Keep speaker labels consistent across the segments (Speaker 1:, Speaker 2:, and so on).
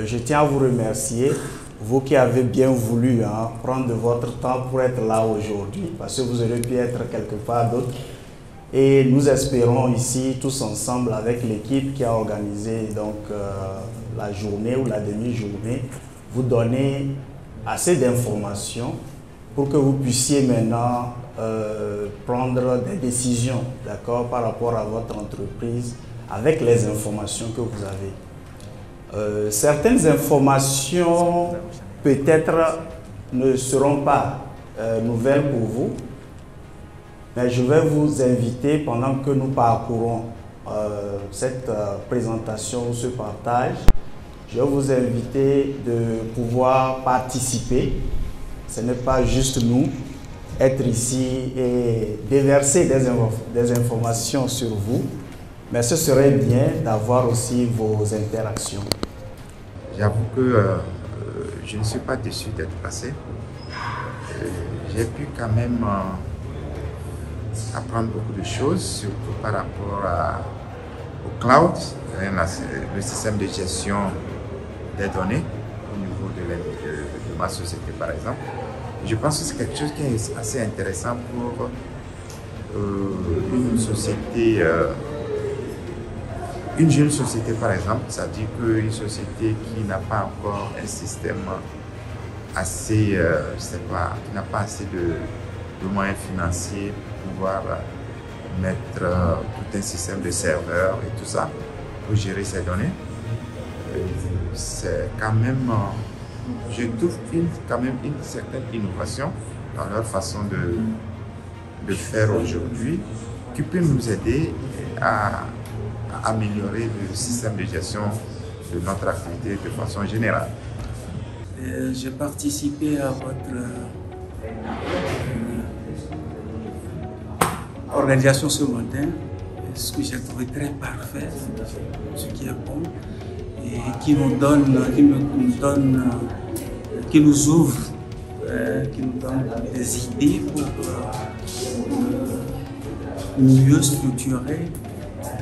Speaker 1: Je tiens à vous remercier, vous qui avez bien voulu prendre de votre temps pour être là aujourd'hui, parce que vous auriez pu être quelque part d'autre. Et nous espérons ici, tous ensemble, avec l'équipe qui a organisé donc, la journée ou la demi-journée, vous donner assez d'informations pour que vous puissiez maintenant prendre des décisions, d'accord, par rapport à votre entreprise, avec les informations que vous avez. Certaines informations, peut-être, ne seront pas nouvelles pour vous, mais je vais vous inviter, pendant que nous parcourons cette présentation ou ce partage, je vais vous inviter de pouvoir participer. Ce n'est pas juste nous, être ici et déverser des informations sur vous, mais ce serait bien d'avoir aussi vos interactions.
Speaker 2: J'avoue que je ne suis pas déçu d'être passé. J'ai pu quand même apprendre beaucoup de choses, surtout par rapport au cloud, le système de gestion des données au niveau de ma société par exemple. Je pense que c'est quelque chose qui est assez intéressant pour une société, une jeune société par exemple, c'est-à-dire qu'une société qui n'a pas encore un système assez, je sais pas, qui n'a pas assez de moyens financiers pour pouvoir mettre tout un système de serveurs et tout ça pour gérer ces données. C'est quand même, je trouve quand même une certaine innovation dans leur façon de faire aujourd'hui qui peut nous aider à améliorer le système de gestion de notre activité de façon générale.
Speaker 3: J'ai participé à votre organisation ce matin, ce que j'ai trouvé très parfait, ce qui est bon et qui nous ouvre, qui nous donne des idées pour mieux structurer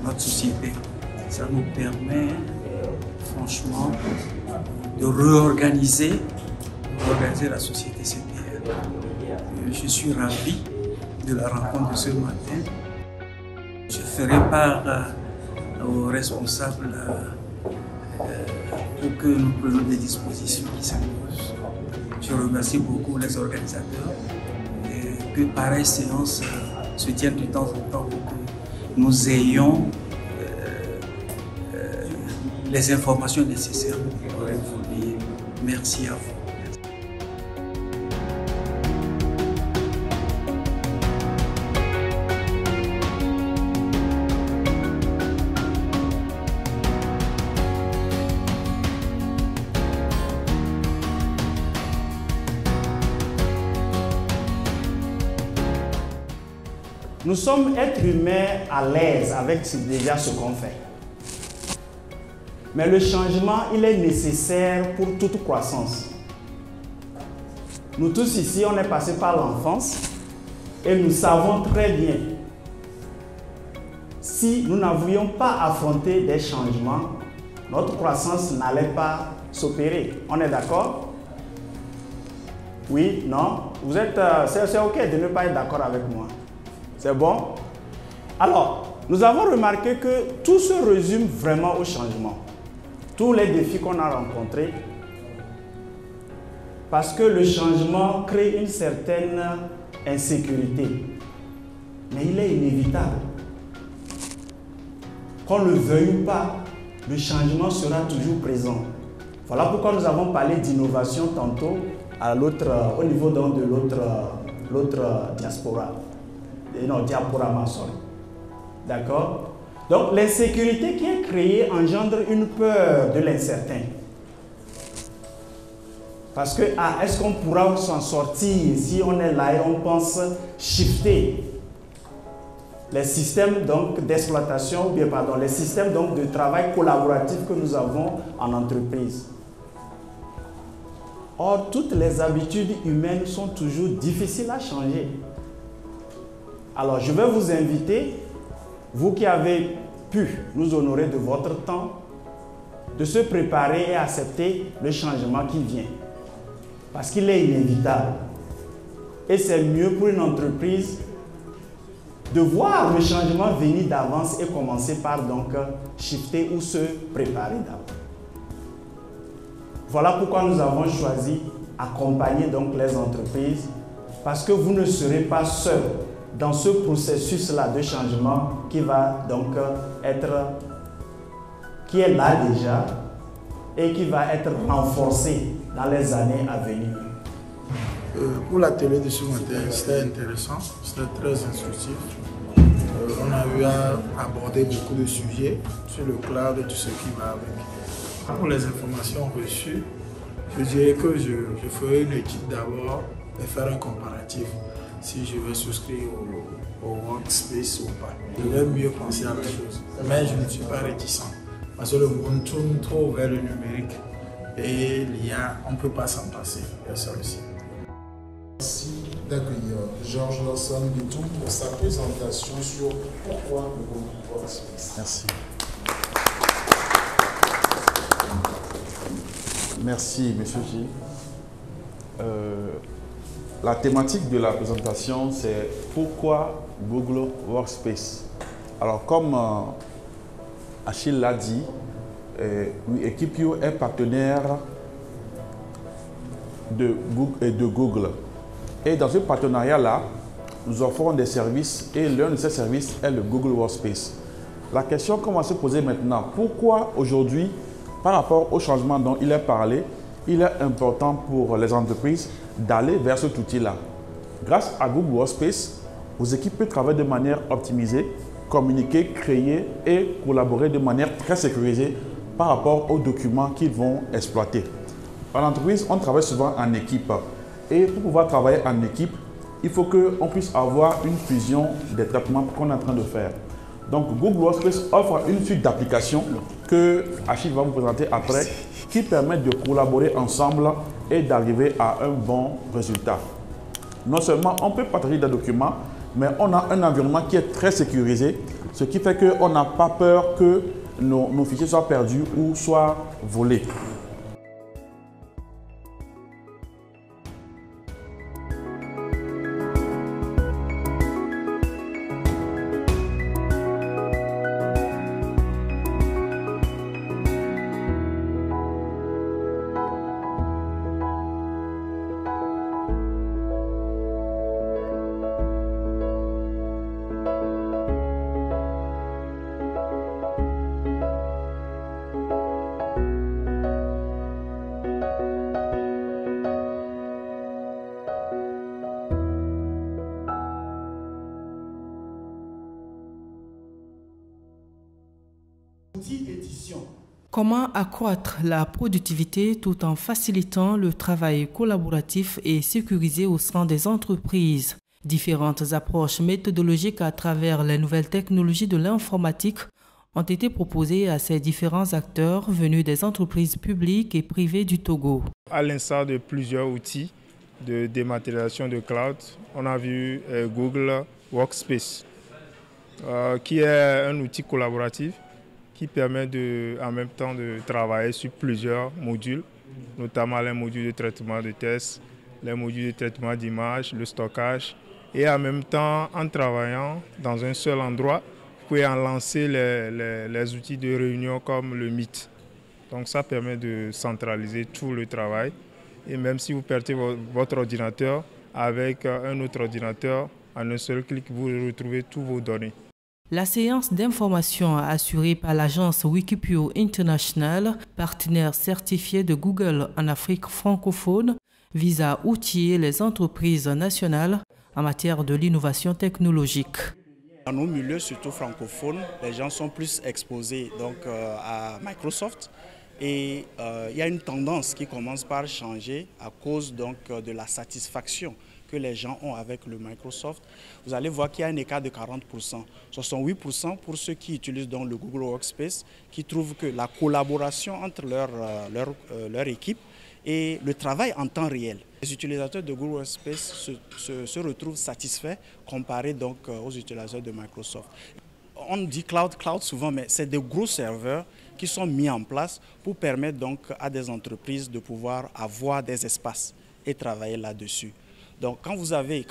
Speaker 3: notre société. Ça nous permet franchement de réorganiser la société CPR. Je suis ravi de la rencontre de ce matin. Je ferai part aux responsables pour que nous prenions des dispositions qui s'imposent. Je remercie beaucoup les organisateurs et que pareille séance se tienne de temps en temps pour que nous ayons les informations nécessaires pour pouvoir évoluer. Merci à vous.
Speaker 1: Nous sommes êtres humains à l'aise avec déjà ce qu'on fait. Mais le changement, il est nécessaire pour toute croissance. Nous tous ici, on est passé par l'enfance et nous savons très bien, si nous n'avions pas affronté des changements, notre croissance n'allait pas s'opérer. On est d'accord? Oui? Non? Vous êtes, c'est ok de ne pas être d'accord avec moi. C'est bon? Alors, nous avons remarqué que tout se résume vraiment au changement. Tous les défis qu'on a rencontrés, parce que le changement crée une certaine insécurité. Mais il est inévitable. Qu'on le veuille ou pas, le changement sera toujours présent. Voilà pourquoi nous avons parlé d'innovation tantôt au niveau de l'autre diaspora. Non, diaporama, sorry. D'accord? Donc, l'insécurité qui est créée engendre une peur de l'incertain. Parce que, est-ce qu'on pourra s'en sortir si on est là et on pense shifter les systèmes d'exploitation, les systèmes de travail collaboratif que nous avons en entreprise. Or, toutes les habitudes humaines sont toujours difficiles à changer. Alors, je vais vous inviter, vous qui avez pu nous honorer de votre temps, de se préparer et accepter le changement qui vient. Parce qu'il est inévitable. Et c'est mieux pour une entreprise de voir le changement venir d'avance et commencer par donc shifter ou se préparer d'avance. Voilà pourquoi nous avons choisi d'accompagner donc les entreprises, parce que vous ne serez pas seul dans ce processus-là de changement qui va donc qui est là déjà et qui va être renforcé dans les années à venir.
Speaker 4: Pour l'atelier de ce matin, c'était intéressant, c'était très instructif. On a eu à aborder beaucoup de sujets sur le cloud et tout ce qui va avec. Pour les informations reçues, je dirais que je ferai une étude d'abord et faire un comparatif si je vais souscrire au Workspace ou pas. Je vais mieux penser à la chose, mais je ne suis pas réticent parce que le monde tourne trop vers le numérique et l'IA, on ne peut pas s'en passer. Ça aussi.
Speaker 5: Merci d'accueillir Georges Lawson Bitou pour sa présentation sur pourquoi le Google Workspace.
Speaker 6: Merci. Merci, Monsieur G. La thématique de la présentation, c'est pourquoi Google Workspace. Alors, comme Achille l'a dit, Equipio est partenaire de Google. Et dans ce partenariat-là, nous offrons des services et l'un de ces services est le Google Workspace. La question qu'on va se poser maintenant, pourquoi aujourd'hui, par rapport au changement dont il est parlé, il est important pour les entreprises d'aller vers cet outil-là. Grâce à Google Workspace, vos équipes peuvent travailler de manière optimisée, communiquer, créer et collaborer de manière très sécurisée par rapport aux documents qu'ils vont exploiter. En entreprise, on travaille souvent en équipe. Et pour pouvoir travailler en équipe, il faut qu'on puisse avoir une fusion des traitements qu'on est en train de faire. Donc Google Workspace offre une suite d'applications que Achille va vous présenter après, qui permettent de collaborer ensemble et d'arriver à un bon résultat. Non seulement on peut partager des documents, mais on a un environnement qui est très sécurisé, ce qui fait qu'on n'a pas peur que nos fichiers soient perdus ou soient volés.
Speaker 7: Comment accroître la productivité tout en facilitant le travail collaboratif et sécurisé au sein des entreprises? Différentes approches méthodologiques à travers les nouvelles technologies de l'informatique ont été proposées à ces différents acteurs venus des entreprises publiques et privées du Togo.
Speaker 8: À l'instar de plusieurs outils de dématérialisation de cloud, on a vu Google Workspace, qui est un outil collaboratif qui permet en même temps de travailler sur plusieurs modules, notamment les modules de traitement de tests, les modules de traitement d'images, le stockage. Et en même temps, en travaillant dans un seul endroit, vous pouvez en lancer les outils de réunion comme le Meet. Donc ça permet de centraliser tout le travail. Et même si vous perdez votre ordinateur, avec un autre ordinateur, en un seul clic, vous retrouvez tous vos données.
Speaker 7: La séance d'information assurée par l'agence Wikipio International, partenaire certifié de Google en Afrique francophone, vise à outiller les entreprises nationales en matière de l'innovation technologique.
Speaker 1: Dans nos milieux, surtout francophones, les gens sont plus exposés donc, à Microsoft. Et il y a une tendance qui commence par changer à cause donc, de la satisfaction que les gens ont avec le Microsoft. Vous allez voir qu'il y a un écart de 40%. 68% pour ceux qui utilisent donc le Google Workspace, qui trouvent que la collaboration entre leur équipe et le travail en temps réel. Les utilisateurs de Google Workspace se retrouvent satisfaits comparés donc aux utilisateurs de Microsoft. On dit cloud souvent, mais c'est des gros serveurs qui sont mis en place pour permettre donc à des entreprises de pouvoir avoir des espaces et travailler là-dessus. Donc quand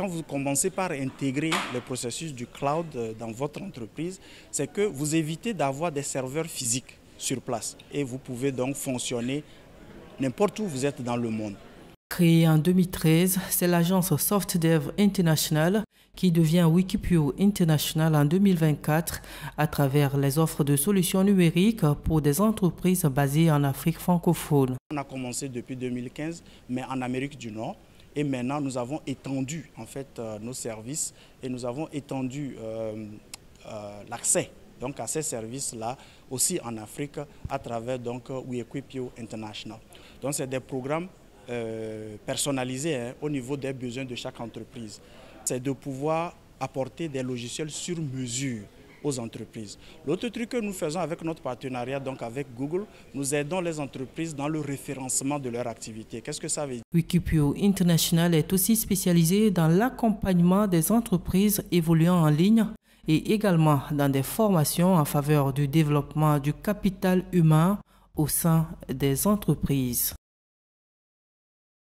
Speaker 1: vous commencez par intégrer le processus du cloud dans votre entreprise, c'est que vous évitez d'avoir des serveurs physiques sur place et vous pouvez donc fonctionner n'importe où vous êtes dans le monde.
Speaker 7: Créée en 2013, c'est l'agence SoftDev International qui devient Wikipio International en 2024 à travers les offres de solutions numériques pour des entreprises basées en Afrique francophone.
Speaker 1: On a commencé depuis 2015, mais en Amérique du Nord. Et maintenant, nous avons étendu en fait, nos services et nous avons étendu l'accès donc, à ces services-là aussi en Afrique à travers donc, Wikipio International. Donc, c'est des programmes personnalisés au niveau des besoins de chaque entreprise. C'est de pouvoir apporter des logiciels sur mesure aux entreprises. L'autre truc que nous faisons avec notre partenariat donc avec Google, nous aidons les entreprises dans le référencement de leur activité. Qu'est-ce que ça veut dire?
Speaker 7: Wikipio International est aussi spécialisé dans l'accompagnement des entreprises évoluant en ligne et également dans des formations en faveur du développement du capital humain au sein des entreprises.